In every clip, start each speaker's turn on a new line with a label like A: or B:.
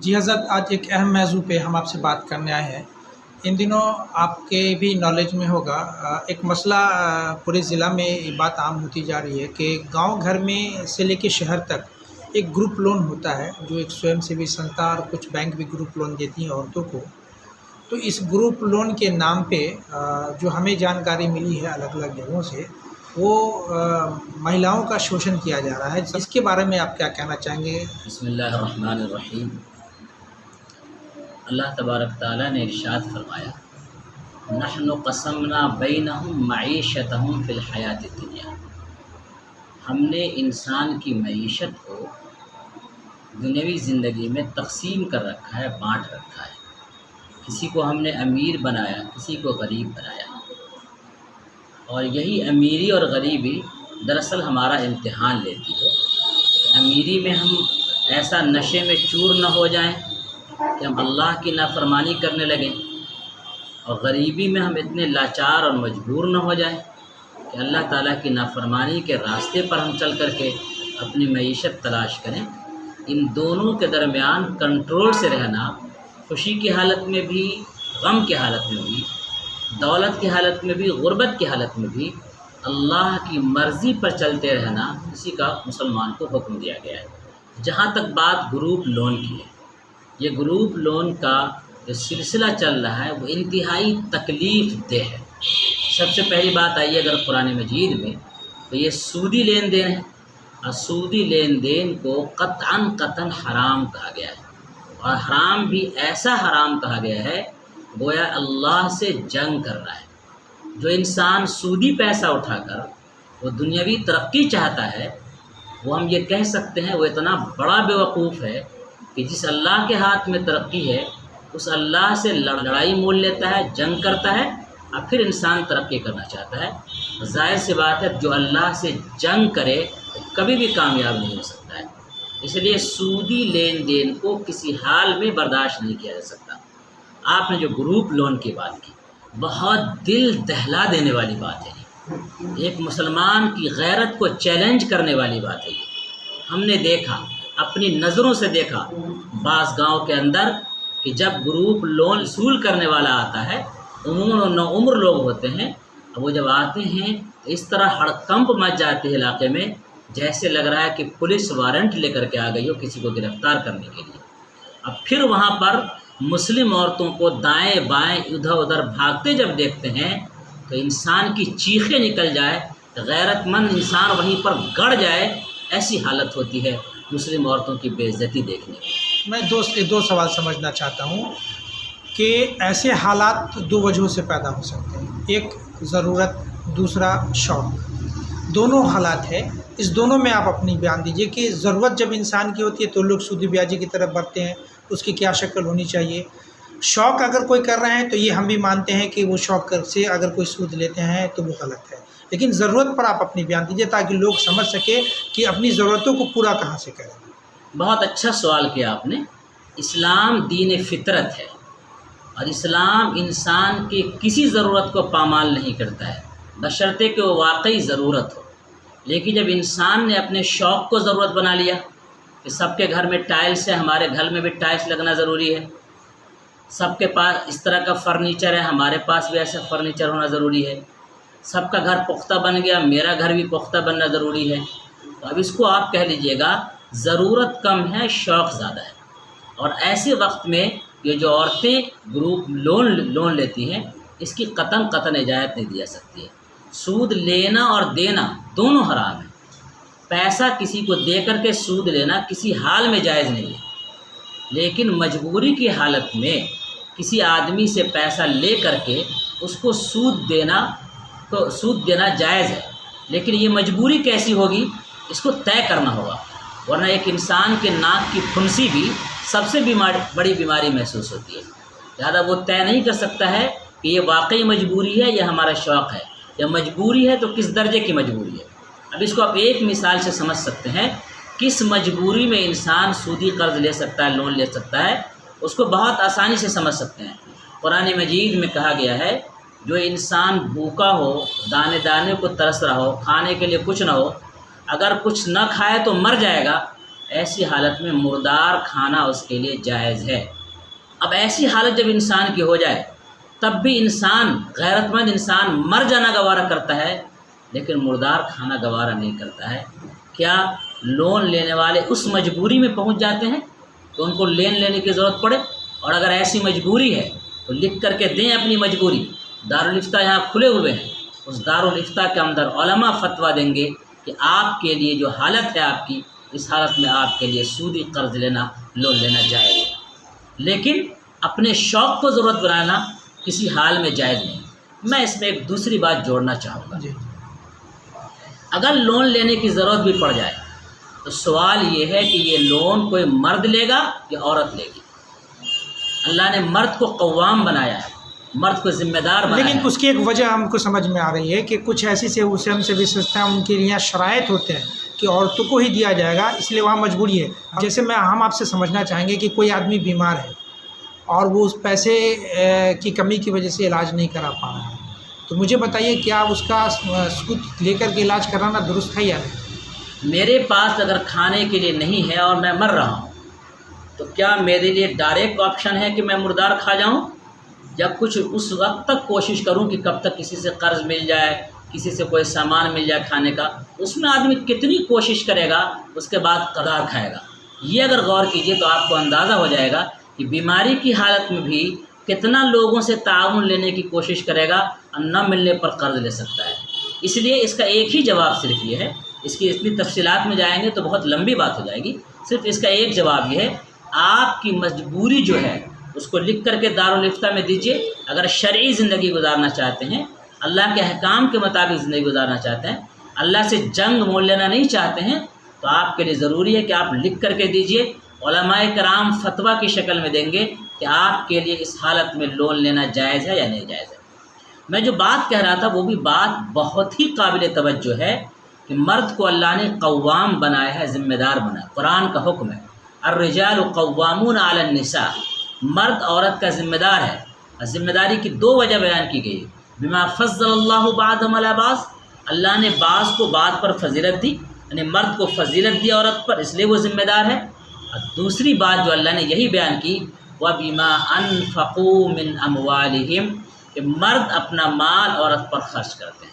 A: جی حضرت، آج ایک اہم موضوع پہ ہم آپ سے بات کرنے آئے ہیں۔ ان دنوں آپ کے بھی نالج میں ہوگا، ایک مسئلہ پورے ضلع میں یہ بات عام ہوتی جا رہی ہے کہ گاؤں گھر میں سے لے کے شہر تک ایک گروپ لون ہوتا ہے، جو ایک سوئم سیوی سنستھا اور کچھ بینک بھی گروپ لون دیتی ہیں عورتوں کو۔ تو اس گروپ لون کے نام پہ جو ہمیں جانکاری ملی ہے الگ الگ جگہوں سے، وہ مہیلاؤں کا شوشن کیا جا رہا ہے۔ اس کے بارے میں آپ کیا کہنا چاہیں گے؟
B: بسم اللہ الرحمن الرحیم۔ اللہ تبارک تعالیٰ نے ارشاد فرمایا، نحن قسمنا بینہم معیشتہم فی الحیات الدنیا۔ ہم نے انسان کی معیشت کو دنیاوی زندگی میں تقسیم کر رکھا ہے، بانٹ رکھا ہے۔ کسی کو ہم نے امیر بنایا، کسی کو غریب بنایا، اور یہی امیری اور غریبی دراصل ہمارا امتحان لیتی ہے۔ امیری میں ہم ایسا نشے میں چور نہ ہو جائیں کہ ہم اللہ کی نافرمانی کرنے لگیں، اور غریبی میں ہم اتنے لاچار اور مجبور نہ ہو جائیں کہ اللہ تعالیٰ کی نافرمانی کے راستے پر ہم چل کر کے اپنی معیشت تلاش کریں۔ ان دونوں کے درمیان کنٹرول سے رہنا، خوشی کی حالت میں بھی، غم کی حالت میں بھی، دولت کی حالت میں بھی، غربت کی حالت میں بھی اللہ کی مرضی پر چلتے رہنا کسی کا مسلمان کو حکم دیا گیا ہے۔ جہاں تک بات گروپ لون کی ہے، یہ گروپ لون کا جو سلسلہ چل رہا ہے وہ انتہائی تکلیف دہ ہے۔ سب سے پہلی بات آئی ہے اگر قرآن مجید میں، تو یہ سودی لین دین ہے، اور سودی لین دین کو قطعاً حرام کہا گیا ہے، اور حرام بھی ایسا حرام کہا گیا ہے گویا اللہ سے جنگ کر رہا ہے۔ جو انسان سودی پیسہ اٹھا کر وہ دنیاوی ترقی چاہتا ہے، وہ ہم یہ کہہ سکتے ہیں وہ اتنا بڑا بیوقوف ہے کہ جس اللہ کے ہاتھ میں ترقی ہے اس اللہ سے لڑائی مول لیتا ہے، جنگ کرتا ہے، اور پھر انسان ترقی کرنا چاہتا ہے۔ ظاہر سی بات ہے جو اللہ سے جنگ کرے کبھی بھی کامیاب نہیں ہو سکتا ہے۔ اس لیے سودی لین دین کو کسی حال میں برداشت نہیں کیا جا سکتا۔ آپ نے جو گروپ لون کی بات کی، بہت دل دہلا دینے والی بات ہے، ایک مسلمان کی غیرت کو چیلنج کرنے والی بات ہے۔ ہم نے دیکھا، اپنی نظروں سے دیکھا بعض گاؤں کے اندر کہ جب گروپ لون وصول کرنے والا آتا ہے، عموماً و نوعمر لوگ ہوتے ہیں، وہ جب آتے ہیں تو اس طرح ہڑکمپ مچ جاتی ہے علاقے میں، جیسے لگ رہا ہے کہ پولیس وارنٹ لے کر کے آ گئی ہو کسی کو گرفتار کرنے کے لیے۔ اب پھر وہاں پر مسلم عورتوں کو دائیں بائیں ادھر ادھر بھاگتے جب دیکھتے ہیں تو انسان کی چیخیں نکل جائے، غیرت مند انسان وہیں پر گڑ جائے، ایسی حالت ہوتی ہے مسلم عورتوں کی بے عزتی دیکھنے کی۔
A: میں دو سوال سمجھنا چاہتا ہوں کہ ایسے حالات دو وجہوں سے پیدا ہو سکتے ہیں، ایک ضرورت، دوسرا شوق، دونوں حالات ہے۔ اس دونوں میں آپ اپنی بیان دیجیے کہ ضرورت جب انسان کی ہوتی ہے تو لوگ سودی بیاجی کی طرف بڑھتے ہیں، اس کی کیا شکل ہونی چاہیے۔ شوق اگر کوئی کر رہے ہیں تو یہ ہم بھی مانتے ہیں کہ وہ شوق سے اگر کوئی سود لیتے ہیں تو وہ غلط ہے، لیکن ضرورت پر آپ اپنی بیان دیجیے تاکہ لوگ سمجھ سکے کہ اپنی ضرورتوں کو پورا کہاں سے کریں۔
B: بہت اچھا سوال کیا آپ نے۔ اسلام دین فطرت ہے، اور اسلام انسان کی کسی ضرورت کو پامال نہیں کرتا ہے، بشرطے کہ وہ واقعی ضرورت ہو۔ لیکن جب انسان نے اپنے شوق کو ضرورت بنا لیا کہ سب کے گھر میں ٹائلس ہے، ہمارے گھر میں بھی ٹائلس لگنا ضروری ہے، سب کے پاس اس طرح کا فرنیچر ہے، ہمارے پاس بھی ایسا فرنیچر ہونا ضروری ہے، سب کا گھر پختہ بن گیا، میرا گھر بھی پختہ بننا ضروری ہے، تو اب اس کو آپ کہہ لیجئے گا ضرورت کم ہے، شوق زیادہ ہے۔ اور ایسے وقت میں یہ جو عورتیں گروپ لون لیتی ہیں، اس کی قطعاً اجازت نہیں دی جا سکتی ہے۔ سود لینا اور دینا دونوں حرام ہیں۔ پیسہ کسی کو دے کر کے سود لینا کسی حال میں جائز نہیں ہے، لیکن مجبوری کی حالت میں کسی آدمی سے پیسہ لے کر کے اس کو سود دینا جائز ہے، لیکن یہ مجبوری کیسی ہوگی اس کو طے کرنا ہوگا، ورنہ ایک انسان کے ناک کی پھنسی بھی سب سے بڑی بیماری محسوس ہوتی ہے۔ لہٰذا وہ طے نہیں کر سکتا ہے کہ یہ واقعی مجبوری ہے یا ہمارا شوق ہے، یا مجبوری ہے تو کس درجے کی مجبوری ہے۔ اب اس کو آپ ایک مثال سے سمجھ سکتے ہیں، کس مجبوری میں انسان سودی قرض لے سکتا ہے، لون لے سکتا ہے، اس کو بہت آسانی سے سمجھ سکتے ہیں۔ قرآن مجید میں کہا گیا ہے جو انسان بھوکا ہو، دانے دانے کو ترس رہا ہو، کھانے کے لیے کچھ نہ ہو، اگر کچھ نہ کھائے تو مر جائے گا، ایسی حالت میں مردار کھانا اس کے لیے جائز ہے۔ اب ایسی حالت جب انسان کی ہو جائے تب بھی انسان، غیرت مند انسان، مر جانا گوارا کرتا ہے لیکن مردار کھانا گوارا نہیں کرتا ہے۔ کیا لون لینے والے اس مجبوری میں پہنچ جاتے ہیں کہ ان کو لین لینے کی ضرورت پڑے؟ اور اگر ایسی مجبوری ہے تو لکھ کر کے دیں اپنی مجبوری۔ دارالافتاء یہاں کھلے ہوئے ہیں، اس دارالافتاء کے اندر علماء فتویٰ دیں گے کہ آپ کے لیے جو حالت ہے آپ کی، اس حالت میں آپ کے لیے سودی قرض لینا، لون لینا جائز ہے، لیکن اپنے شوق کو ضرورت بنانا کسی حال میں جائز نہیں۔ میں اس میں ایک دوسری بات جوڑنا چاہوں گا،
A: جی
B: اگر لون لینے کی ضرورت بھی پڑ جائے تو سوال یہ ہے کہ یہ لون کوئی مرد لے گا یا عورت لے گی؟ اللہ نے مرد کو قوام بنایا ہے، مرد کو ذمہ دار بنایا
A: لیکن
B: ہے۔
A: اس کی ایک وجہ ہم کو سمجھ میں آ رہی ہے کہ کچھ ایسی سے اسے ہم سے بھی سوچتے ہیں، ان کے لیے شرائط ہوتے ہیں کہ عورتوں کو ہی دیا جائے گا، اس لیے وہاں مجبوری ہے۔ جیسے ہم آپ سے سمجھنا چاہیں گے کہ کوئی آدمی بیمار ہے اور وہ اس پیسے کی کمی کی وجہ سے علاج نہیں کرا پا رہا ہے، تو مجھے بتائیے کیا اس کا سود لے کر کے علاج کرانا درست ہے یا نہیں؟
B: میرے پاس اگر کھانے کے لیے نہیں ہے اور میں مر رہا ہوں تو کیا میرے لیے ڈائریکٹ آپشن ہے کہ میں مردار کھا جاؤں، یا کچھ اس وقت تک کوشش کروں کہ کب تک کسی سے قرض مل جائے، کسی سے کوئی سامان مل جائے کھانے کا؟ اس میں آدمی کتنی کوشش کرے گا اس کے بعد قدار کھائے گا۔ یہ اگر غور کیجئے تو آپ کو اندازہ ہو جائے گا کہ بیماری کی حالت میں بھی کتنا لوگوں سے تعاون لینے کی کوشش کرے گا اور نہ ملنے پر قرض لے سکتا ہے۔ اس لیے اس کا ایک ہی جواب صرف یہ ہے، اس کی اتنی تفصیلات میں جائیں گے تو بہت لمبی بات ہو جائے گی، صرف اس کا ایک جواب یہ ہے، آپ کی مجبوری جو ہے اس کو لکھ کر کے دارالافتاء میں دیجئے۔ اگر شرعی زندگی گزارنا چاہتے ہیں، اللہ کے احکام کے مطابق زندگی گزارنا چاہتے ہیں، اللہ سے جنگ مول لینا نہیں چاہتے ہیں، تو آپ کے لیے ضروری ہے کہ آپ لکھ کر کے دیجئے۔ علماء کرام فتویٰ کی شکل میں دیں گے کہ آپ کے لیے اس حالت میں لون لینا جائز ہے یا نہیں جائز ہے۔ میں جو بات کہہ رہا تھا وہ بھی بات بہت ہی قابل توجہ ہے کہ مرد کو اللہ نے قوام بنایا ہے، ذمہ دار بنایا۔ قرآن کا حکم ہے، الرجال قوامون علی النساء، مرد عورت کا ذمہ دار ہے۔ ذمہ داری کی دو وجہ بیان کی گئی، بما فضل اللہ بعضهم علی بعض، اللہ نے بعض کو بعض پر فضیلت دی، یعنی مرد کو فضیلت دی عورت پر، اس لیے وہ ذمہ دار ہے۔ اور دوسری بات جو اللہ نے یہی بیان کی، وَبِمَا أَنفَقُوا مِنْ أَمْوَالِهِمْ، کہ مرد اپنا مال عورت پر خرچ کرتے ہیں،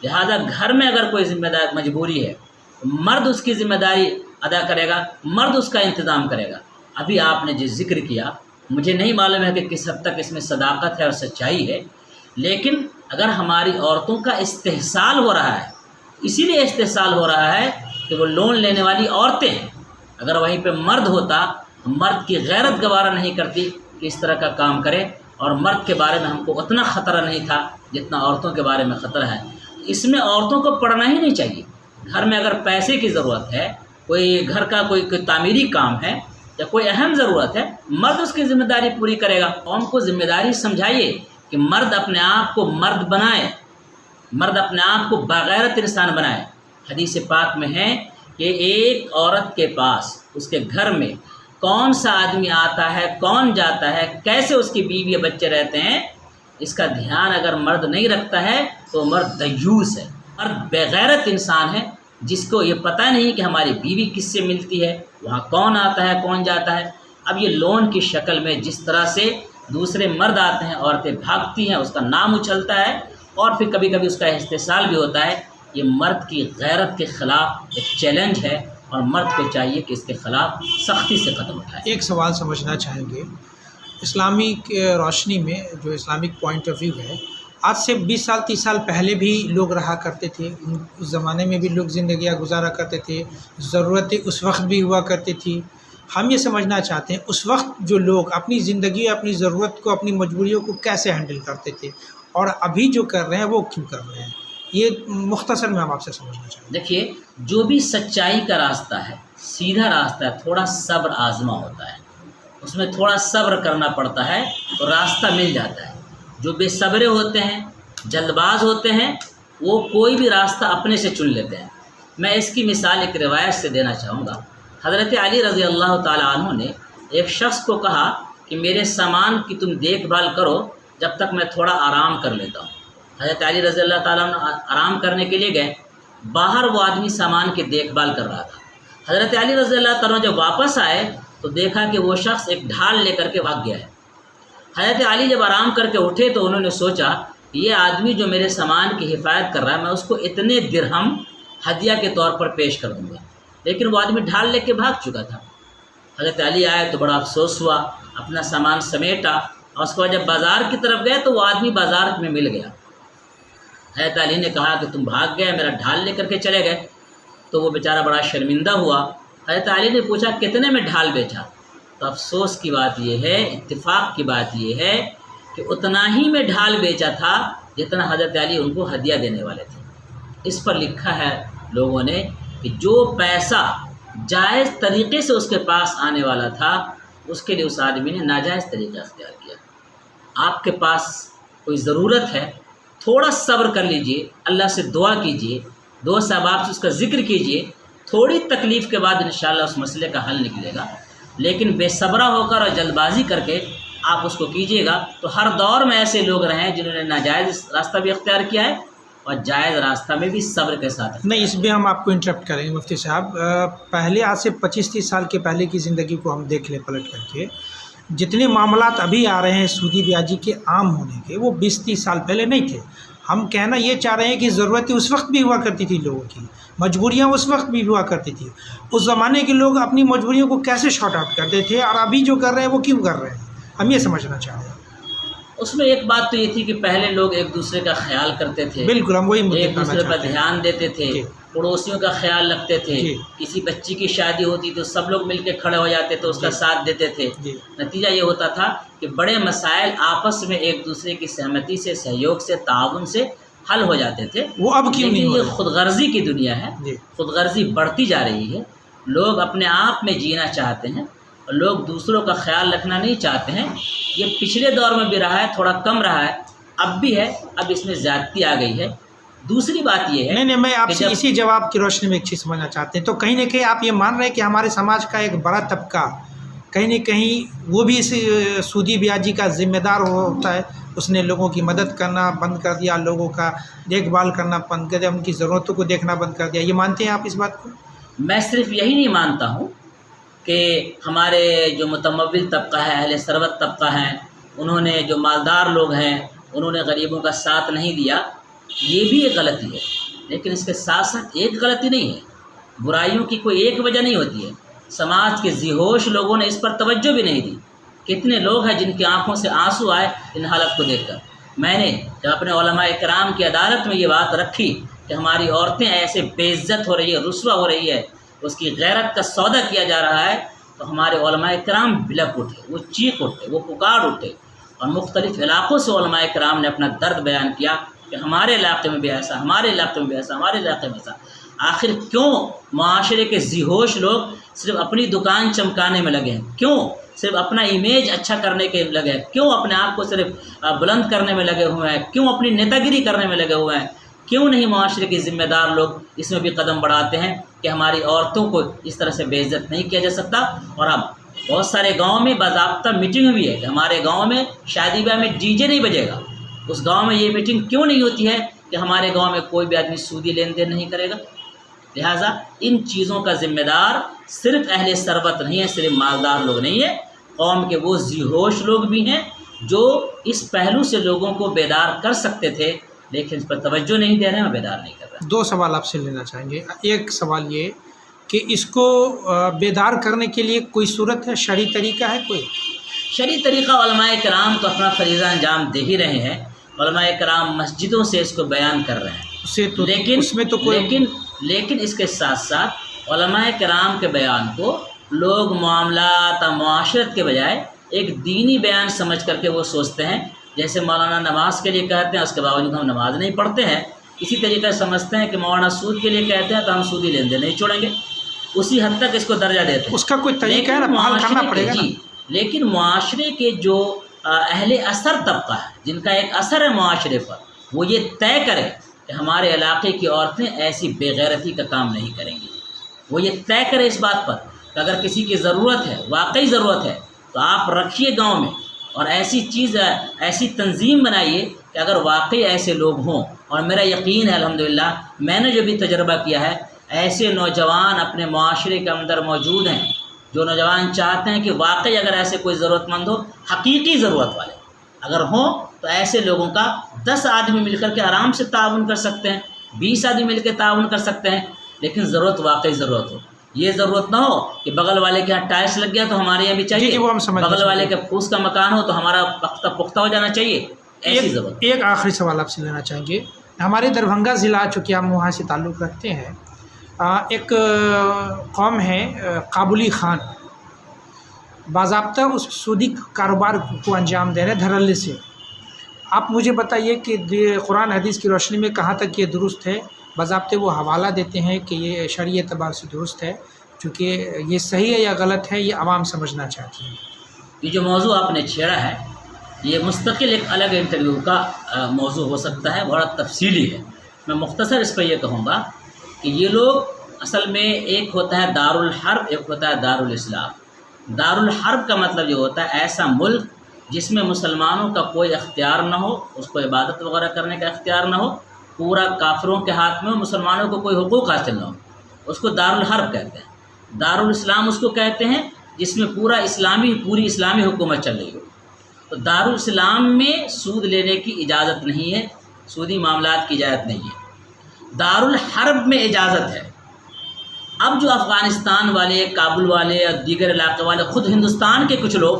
B: لہذا گھر میں اگر کوئی ذمہ دار مجبوری ہے تو مرد اس کی ذمہ داری ادا کرے گا، مرد اس کا انتظام کرے گا۔ ابھی آپ نے جو ذکر کیا، مجھے نہیں معلوم ہے کہ کس حد تک اس میں صداقت ہے اور سچائی ہے، لیکن اگر ہماری عورتوں کا استحصال ہو رہا ہے، اسی لیے استحصال ہو رہا ہے کہ وہ لون لینے والی عورتیں ہیں، اگر وہیں پہ مرد ہوتا، مرد کی غیرت گوارا نہیں کرتی کہ اس طرح کا کام کرے، اور مرد کے بارے میں ہم کو اتنا خطرہ نہیں تھا جتنا عورتوں کے بارے میں خطرہ ہے۔ اس میں عورتوں کو پڑھنا ہی نہیں چاہیے۔ گھر میں اگر پیسے کی ضرورت ہے، کوئی گھر کا کوئی تعمیری کام ہے یا کوئی اہم ضرورت ہے، مرد اس کی ذمہ داری پوری کرے گا۔ قوم کو ذمہ داری سمجھائیے کہ مرد اپنے آپ کو مرد بنائے، مرد اپنے آپ کو باغیرت انسان بنائے۔ حدیث پاک میں ہے کہ ایک عورت کے پاس، اس کے گھر میں کون سا آدمی آتا ہے، کون جاتا ہے، کیسے اس کی بیوی یا بچے رہتے ہیں، اس کا دھیان اگر مرد نہیں رکھتا ہے تو مرد دیوس ہے، مرد بغیرت انسان ہے، جس کو یہ پتہ نہیں کہ ہماری بیوی کس سے ملتی ہے، وہاں کون آتا ہے، کون جاتا ہے۔ اب یہ لون کی شکل میں جس طرح سے دوسرے مرد آتے ہیں، عورتیں بھاگتی ہیں، اس کا نام اچھلتا ہے، اور پھر کبھی کبھی اس کا استحصال بھی ہوتا ہے، یہ مرد کی غیرت کے خلاف ایک چیلنج ہے، اور مرد کو چاہیے کہ اس کے خلاف سختی سے قدم اٹھائے۔
A: ایک سوال سمجھنا چاہیں گے، اسلامی روشنی میں جو اسلامک پوائنٹ آف ویو ہے، آج سے 20 سال 30 سال پہلے بھی لوگ رہا کرتے تھے، اس زمانے میں بھی لوگ زندگیاں گزارا کرتے تھے، ضرورتیں اس وقت بھی ہوا کرتی تھی۔ ہم یہ سمجھنا چاہتے ہیں اس وقت جو لوگ اپنی زندگی، اپنی ضرورت کو، اپنی مجبوریوں کو کیسے ہینڈل کرتے تھے، اور ابھی جو کر رہے ہیں وہ کیوں کر رہے ہیں، یہ مختصر میں ہم آپ سے سمجھنا چاہتے ہیں۔
B: دیکھیے، جو بھی سچائی کا راستہ ہے، سیدھا راستہ ہے، تھوڑا صبر آزما ہوتا ہے، اس میں تھوڑا صبر کرنا پڑتا ہے تو راستہ مل جاتا ہے۔ جو بے صبرے ہوتے ہیں، جلد باز ہوتے ہیں، وہ کوئی بھی راستہ اپنے سے چن لیتے ہیں۔ میں اس کی مثال ایک روایت سے دینا چاہوں گا۔ حضرت علی رضی اللہ تعالیٰ عنہ نے ایک شخص کو کہا کہ میرے سامان کی تم دیکھ بھال کرو جب تک میں تھوڑا آرام کر لیتا ہوں۔ حضرت علی رضی اللہ تعالیٰ عنہ آرام کرنے کے لیے گئے، باہر وہ آدمی سامان کی دیکھ بھال کر رہا تھا۔ حضرت علی رضی اللہ تعالیٰ جب واپس آئے تو دیکھا کہ وہ شخص ایک ڈھال لے کر کے بھاگ گیا ہے۔ حضرت علی جب آرام کر کے اٹھے تو انہوں نے سوچا یہ آدمی جو میرے سامان کی حفاظت کر رہا ہے میں اس کو اتنے درہم ہدیہ کے طور پر پیش کر دوں گا، لیکن وہ آدمی ڈھال لے کے بھاگ چکا تھا۔ حضرت علی آئے تو بڑا افسوس ہوا، اپنا سامان سمیٹا، اور اس کے بعد جب بازار کی طرف گئے تو وہ آدمی بازار میں مل گیا۔ حضرت علی نے کہا کہ تم بھاگ گئے، میرا ڈھال لے کر کے چلے گئے، تو وہ بیچارہ بڑا شرمندہ ہوا۔ حضرت علی نے پوچھا کتنے میں ڈھال بیچا؟ تو افسوس کی بات یہ ہے، اتفاق کی بات یہ ہے کہ اتنا ہی میں ڈھال بیچا تھا جتنا حضرت علی ان کو ہدیہ دینے والے تھے۔ اس پر لکھا ہے لوگوں نے کہ جو پیسہ جائز طریقے سے اس کے پاس آنے والا تھا اس کے لیے اس آدمی نے ناجائز طریقہ اختیار کیا۔ آپ کے پاس کوئی ضرورت ہے، تھوڑا صبر کر لیجئے، اللہ سے دعا کیجئے، دوست احباب سے اس کا ذکر کیجئے، تھوڑی تکلیف کے بعد انشاءاللہ اس مسئلے کا حل نکلے گا۔ لیکن بے صبرہ ہو کر اور جلد بازی کر کے آپ اس کو کیجئے گا تو ہر دور میں ایسے لوگ رہے ہیں جنہوں نے ناجائز راستہ بھی اختیار کیا ہے اور جائز راستہ میں بھی صبر کے ساتھ۔
A: نہیں، اس میں ہم آپ کو انٹرپٹ کریں گے مفتی صاحب۔ پہلے آج سے 25-30 سال کے پہلے کی زندگی کو ہم دیکھ لیں پلٹ کر کے، جتنے معاملات ابھی آ رہے ہیں سودی بیاجی کے عام ہونے کے، وہ 20-30 سال پہلے نہیں تھے۔ ہم کہنا یہ چاہ رہے ہیں کہ ضرورتیں اس وقت بھی ہوا کرتی تھی لوگوں کی، مجبوریاں اس وقت بھی ہوا کرتی تھی۔ اس زمانے کے لوگ اپنی مجبوریوں کو کیسے شارٹ آؤٹ کرتے تھے، اور ابھی جو کر رہے ہیں وہ کیوں کر رہے ہیں، ہم یہ سمجھنا چاہ رہے ہیں۔
B: اس میں ایک بات تو یہ تھی کہ پہلے لوگ ایک دوسرے کا خیال کرتے تھے،
A: بالکل ہم وہی
B: ایک دوسرے پر دھیان دیتے تھے،
A: جی،
B: پڑوسیوں کا خیال رکھتے تھے،
A: جی،
B: کسی بچی کی شادی ہوتی تو سب لوگ مل کے کھڑے ہو جاتے تو اس کا ساتھ دیتے تھے۔
A: جی،
B: نتیجہ یہ ہوتا تھا کہ بڑے مسائل آپس میں ایک دوسرے کی سہمتی سے، سہیوگ سے، تعاون سے حل ہو جاتے تھے۔
A: وہ اب کیوں نہیں
B: لیکن
A: ہو
B: یہ
A: رہا؟
B: خود غرضی کی دنیا ہے،
A: جی،
B: خود غرضی بڑھتی جا رہی ہے، لوگ اپنے آپ میں جینا چاہتے ہیں اور لوگ دوسروں کا خیال رکھنا نہیں چاہتے ہیں۔ یہ پچھلے دور میں بھی رہا ہے، تھوڑا کم رہا ہے، اب بھی ہے، اب اس میں زیادتی آ گئی ہے۔ دوسری بات یہ ہے،
A: نہیں میں آپ
B: کہ
A: سے
B: جب
A: اسی جواب کی روشنی میں ایک چیز سمجھنا چاہتے ہیں، تو کہیں نہ کہیں آپ یہ مان رہے ہیں کہ ہمارے سماج کا ایک بڑا طبقہ کہیں نہ کہیں وہ بھی اس سودی بیاجی کا ذمہ دار ہوتا ہے، اس نے لوگوں کی مدد کرنا بند کر دیا، لوگوں کا دیکھ بھال کرنا بند کر دیا، ان کی ضرورتوں کو دیکھنا بند کر دیا، یہ مانتے ہیں آپ اس بات کو؟
B: میں صرف یہی نہیں مانتا ہوں کہ ہمارے جو متمول طبقہ ہے، اہل ثروت طبقہ ہیں، انہوں نے، جو مالدار لوگ ہیں، انہوں نے غریبوں کا ساتھ نہیں دیا، یہ بھی ایک غلطی ہے۔ لیکن اس کے ساتھ ساتھ ایک غلطی نہیں ہے، برائیوں کی کوئی ایک وجہ نہیں ہوتی ہے۔ سماج کے ذہوش لوگوں نے اس پر توجہ بھی نہیں دی۔ کتنے لوگ ہیں جن کی آنکھوں سے آنسو آئے ان حالت کو دیکھ کر۔ میں نے جب اپنے علماء کرام کی عدالت میں یہ بات رکھی کہ ہماری عورتیں ایسے بے عزت ہو رہی ہے، رسوا ہو رہی ہے، اس کی غیرت کا سودا کیا جا رہا ہے، تو ہمارے علماء کرام بلک اٹھے، وہ چیخ اٹھے، وہ پکار اٹھے، اور مختلف علاقوں سے علماء کرام نے اپنا درد بیان کیا کہ ہمارے علاقے میں بھی ایسا، ہمارے علاقے میں بھی ایسا، ہمارے علاقے میں ایسا۔ آخر کیوں معاشرے کے ذہوش لوگ صرف اپنی دکان چمکانے میں لگے ہیں؟ کیوں صرف اپنا امیج اچھا کرنے کے لگے ہیں؟ کیوں اپنے آپ کو صرف بلند کرنے میں لگے ہوئے ہیں؟ کیوں اپنی نیتا گیری کرنے میں لگے ہوئے ہیں؟ کیوں نہیں معاشرے کے ذمہ دار لوگ اس میں بھی قدم بڑھاتے ہیں کہ ہماری عورتوں کو اس طرح سے بے عزت نہیں کیا جا سکتا؟ اور اب بہت سارے گاؤں میں باضابطہ میٹنگ بھی ہے کہ ہمارے گاؤں میں شادی بیاہ میں ڈی جے نہیں بجے گا۔ اس گاؤں میں یہ میٹنگ کیوں نہیں ہوتی ہے کہ ہمارے گاؤں میں کوئی بھی آدمی سودی لین دین نہیں کرے گا؟ لہٰذا ان چیزوں کا ذمہ دار صرف اہل ثروت نہیں ہے، صرف مالدار لوگ نہیں ہے، قوم کے وہ ذہوش لوگ بھی ہیں جو اس پہلو سے لوگوں کو بیدار کر سکتے تھے، لیکن اس پر توجہ نہیں دے رہے ہیں اور بیدار نہیں کر رہے ہیں۔
A: دو سوال آپ سے لینا چاہیں گے۔ ایک سوال یہ کہ اس کو بیدار کرنے کے لیے کوئی صورت ہے، شرعی طریقہ ہے کوئی؟
B: شرعی طریقہ علماء کرام تو اپنا فریضہ انجام دے ہی رہے ہیں، علماء کرام مسجدوں سے اس کو بیان کر رہے ہیں، لیکن اس کے ساتھ ساتھ علماء کرام کے بیان کو لوگ معاملات اور معاشرت کے بجائے ایک دینی بیان سمجھ کر کے وہ سوچتے ہیں، جیسے مولانا نماز کے لیے کہتے ہیں اس کے باوجود ہم نماز نہیں پڑھتے ہیں، اسی طریقے سمجھتے ہیں کہ مولانا سود کے لیے کہتے ہیں تو ہم سودی لین دین نہیں چھوڑیں گے، اسی حد تک اس کو درجہ دیتے ہیں۔
A: اس کا کوئی طریقہ ہے نا، حل کرنا پڑے گا نا۔
B: جی، لیکن معاشرے کے جو اہل اثر طبقہ ہے، جن کا ایک اثر ہے معاشرے پر، وہ یہ طے کرے کہ ہمارے علاقے کی عورتیں ایسی بے غیرتی کا کام نہیں کریں گی، وہ یہ طے کرے اس بات پر کہ اگر کسی کی ضرورت ہے، واقعی ضرورت ہے، تو آپ رکھیے گاؤں میں، اور ایسی چیز، ایسی تنظیم بنائیے کہ اگر واقعی ایسے لوگ ہوں، اور میرا یقین ہے الحمدللہ، میں نے جو بھی تجربہ کیا ہے ایسے نوجوان اپنے معاشرے کے اندر موجود ہیں جو نوجوان چاہتے ہیں کہ واقعی اگر ایسے کوئی ضرورت مند ہو، حقیقی ضرورت والے اگر ہوں، تو ایسے لوگوں کا 10 آدمی مل کر کے آرام سے تعاون کر سکتے ہیں، 20 آدمی مل کے تعاون کر سکتے ہیں، لیکن ضرورت واقعی ضرورت ہو۔ یہ ضرورت نہ ہو کہ بغل والے کے یہاں ٹائلس لگ گیا تو ہمارے یہاں بھی چاہیے،
A: وہ ہم سمجھ
B: بغل والے کے پھوس کا مکان ہو تو ہمارا پختہ ہو جانا چاہیے، ایسی ضرورت۔
A: ایک آخری سوال آپ سے لینا چاہیں گے۔ ہمارے دربھنگہ ضلع، چونکہ ہم وہاں سے تعلق رکھتے ہیں، ایک قوم ہے کابلی خان، باضابطہ اس سودی کاروبار کو انجام دے رہے ہیں دھڑلے سے۔ آپ مجھے بتائیے کہ قرآن حدیث کی روشنی میں کہاں تک یہ درست ہے؟ باضابطے وہ حوالہ دیتے ہیں کہ یہ شرعی اعتبار سے درست ہے، چونکہ یہ صحیح ہے یا غلط ہے، یہ عوام سمجھنا چاہتی ہیں۔
B: یہ جو موضوع آپ نے چھیڑا ہے یہ مستقل ایک الگ انٹرویو کا موضوع ہو سکتا ہے، بڑا تفصیلی ہے۔ میں مختصر اس پہ یہ کہوں گا کہ یہ لوگ اصل میں ایک ہوتا ہے دارالحرب، ایک ہوتا ہے دارالاسلام۔ دارالحرب کا مطلب یہ ہوتا ہے ایسا ملک جس میں مسلمانوں کا کوئی اختیار نہ ہو، اس کو عبادت وغیرہ کرنے کا اختیار نہ ہو، پورا کافروں کے ہاتھ میں ہو، مسلمانوں کو کوئی حقوق حاصل نہ ہو، اس کو دارالحرب کہتے ہیں۔ دارالاسلام اس کو کہتے ہیں جس میں پوری اسلامی حکومت چل رہی ہو۔ تو دارالاسلام میں سود لینے کی اجازت نہیں ہے، سودی معاملات کی اجازت نہیں ہے۔ دارالحرب میں اجازت ہے۔ اب جو افغانستان والے، کابل والے اور دیگر علاقے والے، خود ہندوستان کے کچھ لوگ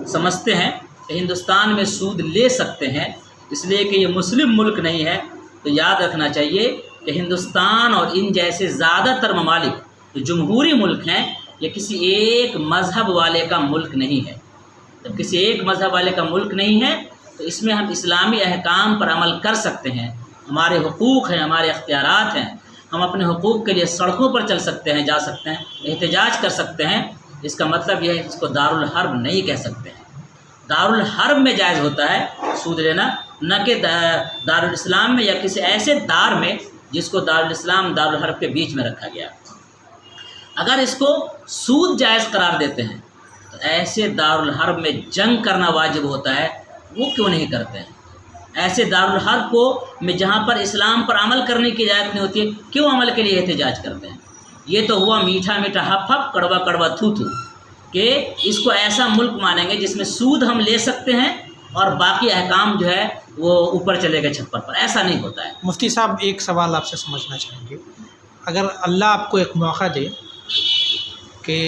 B: سمجھتے ہیں کہ ہندوستان میں سود لے سکتے ہیں اس لیے کہ یہ مسلم ملک نہیں ہے، تو یاد رکھنا چاہیے کہ ہندوستان اور ان جیسے زیادہ تر ممالک جو جمہوری ملک ہیں، یہ کسی ایک مذہب والے کا ملک نہیں ہے۔ جب کسی ایک مذہب والے کا ملک نہیں ہے تو اس میں ہم اسلامی احکام پر عمل کر سکتے ہیں، ہمارے حقوق ہیں، ہمارے اختیارات ہیں، ہم اپنے حقوق کے لیے سڑکوں پر چل سکتے ہیں، جا سکتے ہیں، احتجاج کر سکتے ہیں۔ اس کا مطلب یہ ہے کہ اس کو دارالحرب نہیں کہہ سکتے ہیں۔ دارالحرب میں جائز ہوتا ہے سود لینا، نہ کہ دارالاسلام میں یا کسی ایسے دار میں جس کو دارالاسلام دارالحرب کے بیچ میں رکھا گیا۔ اگر اس کو سود جائز قرار دیتے ہیں تو ایسے دارالحرب میں جنگ کرنا واجب ہوتا ہے، وہ کیوں نہیں کرتے ہیں؟ ایسے دارالحرب کو میں جہاں پر اسلام پر عمل کرنے کی اجازت نہیں ہوتی ہے، کیوں عمل کے لیے احتجاج کرتے ہیں؟ یہ تو ہوا میٹھا میٹھا ہپ ہپ، کڑوا کڑوا تھو تھو، کہ اس کو ایسا ملک مانیں گے جس میں سود ہم لے سکتے ہیں اور باقی احکام جو ہے وہ اوپر چلے گئے چھپر پر۔ ایسا نہیں ہوتا ہے۔
A: مفتی صاحب، ایک سوال آپ سے سمجھنا چاہیں گے، اگر اللہ آپ کو ایک موقع دے کہ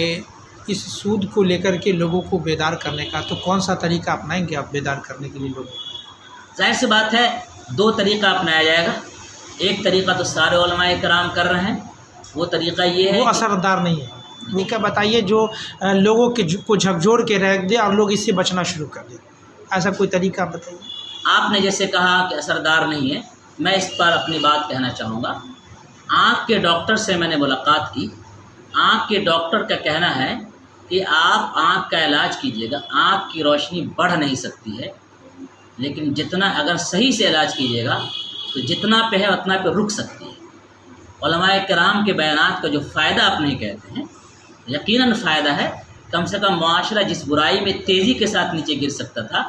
A: اس سود کو لے کر کے لوگوں کو بیدار کرنے کا، تو کون سا طریقہ اپنائیں گے آپ بیدار کرنے کے لیے لوگوں کو؟
B: ظاہر سی بات ہے 2 طریقہ اپنایا جائے گا۔ ایک طریقہ تو سارے علماء کرام کر رہے ہیں، وہ طریقہ یہ ہے
A: وہ اثردار نہیں ہے۔ وہ کیا بتائیے جو لوگوں کو جھکجھوڑ کے رکھ دے اور لوگ اس سے بچنا شروع کر دیں، ایسا کوئی طریقہ بتائیے۔
B: آپ نے جیسے کہا کہ اثردار نہیں ہے، میں اس پر اپنی بات کہنا چاہوں گا۔ آنکھ کے ڈاکٹر سے میں نے ملاقات کی۔ آنکھ کے ڈاکٹر کا کہنا ہے کہ آپ آنکھ کا علاج کیجیے گا، آنکھ کی روشنی بڑھ نہیں سکتی ہے، لیکن جتنا اگر صحیح سے علاج کیجیے گا تو جتنا پہ ہے اتنا پہ رک سکتی ہے۔ علماء کرام کے بیانات کا جو فائدہ آپ نہیں کہتے ہیں، یقیناً فائدہ ہے۔ کم سے کم معاشرہ جس برائی میں تیزی کے ساتھ نیچے گر سکتا تھا،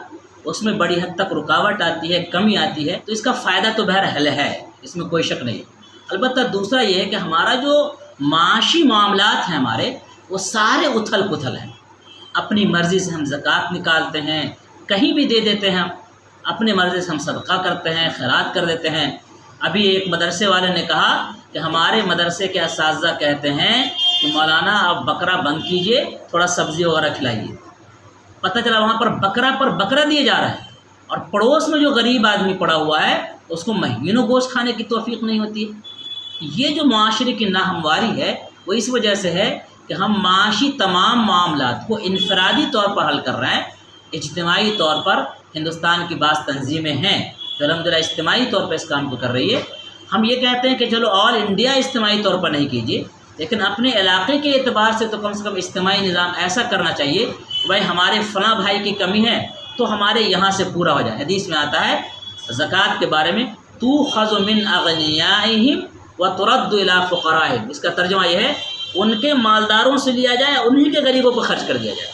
B: اس میں بڑی حد تک رکاوٹ آتی ہے، کمی آتی ہے، تو اس کا فائدہ تو بہرحال ہے، اس میں کوئی شک نہیں۔ البتہ دوسرا یہ ہے کہ ہمارا جو معاشی معاملات ہیں ہمارے، وہ سارے اتھل پتھل ہیں۔ اپنی مرضی سے ہم زکوٰۃ نکالتے ہیں، کہیں بھی دے دیتے ہیں، اپنے مرضی سے ہم صدقہ کرتے ہیں، خیرات کر دیتے ہیں۔ ابھی ایک مدرسے والے نے کہا کہ ہمارے مدرسے کے اساتذہ کہتے ہیں کہ مولانا آپ بکرا بند کیجئے، تھوڑا سبزی وغیرہ کھلائیے۔ پتہ چلا وہاں پر بکرا دیے جا رہا ہے، اور پڑوس میں جو غریب آدمی پڑا ہوا ہے اس کو مہینوں گوشت کھانے کی توفیق نہیں ہوتی ہے۔ یہ جو معاشرے کی ناہمواری ہے وہ اس وجہ سے ہے کہ ہم معاشی تمام معاملات کو انفرادی طور پر حل کر رہے ہیں۔ اجتماعی طور پر ہندوستان کی بعض تنظیمیں ہیں جو الحمدللہ اجتماعی طور پر اس کام کو کر رہی ہے۔ ہم یہ کہتے ہیں کہ چلو آل انڈیا اجتماعی طور پر نہیں کیجیے، لیکن اپنے علاقے کے اعتبار سے تو کم اجتماعی نظام ایسا کرنا چاہیے کہ بھائی ہمارے فلاں بھائی کی کمی ہے تو ہمارے یہاں سے پورا ہو جائے۔ حدیث میں آتا ہے زکوٰۃ کے بارے میں، تُؤْخَذُ مِنْ أَغْنِيَائِهِمْ وَتُرَدُّ إِلَىٰ فُقَرَائِهِمْ۔ اس کا ترجمہ یہ ہے ان کے مالداروں سے لیا جائے، انہی کے غریبوں کو خرچ کر دیا جائے۔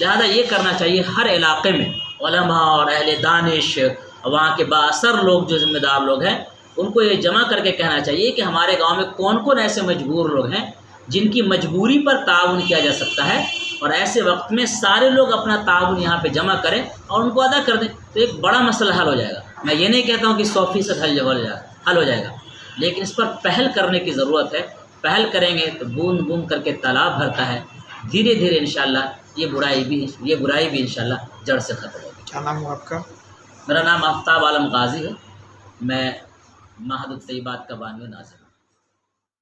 B: لہذا یہ کرنا چاہیے ہر علاقے میں۔ علماء اور اہل دانش، وہاں کے بااثر لوگ جو ذمہ دار لوگ ہیں، ان کو یہ جمع کر کے کہنا چاہیے کہ ہمارے گاؤں میں کون کون ایسے مجبور لوگ ہیں جن کی مجبوری پر تعاون کیا جا سکتا ہے، اور ایسے وقت میں سارے لوگ اپنا تعاون یہاں پہ جمع کریں اور ان کو ادا کر دیں، تو ایک بڑا مسئلہ حل ہو جائے گا۔ میں یہ نہیں کہتا ہوں کہ 100% حل ہو جائے گا، لیکن اس پر پہل کرنے کی ضرورت ہے۔ پہل کریں گے تو بوند بوند کر کے تالاب بھرتا ہے، دھیرے دھیرے انشاءاللہ یہ برائی بھی انشاءاللہ جڑ سے ختم ہوگی۔
A: کیا نام ہوا آپ کا؟
B: میرا نام آفتاب عالم غازی ہے، میں معہد الطیبات کا بانی و ناظم۔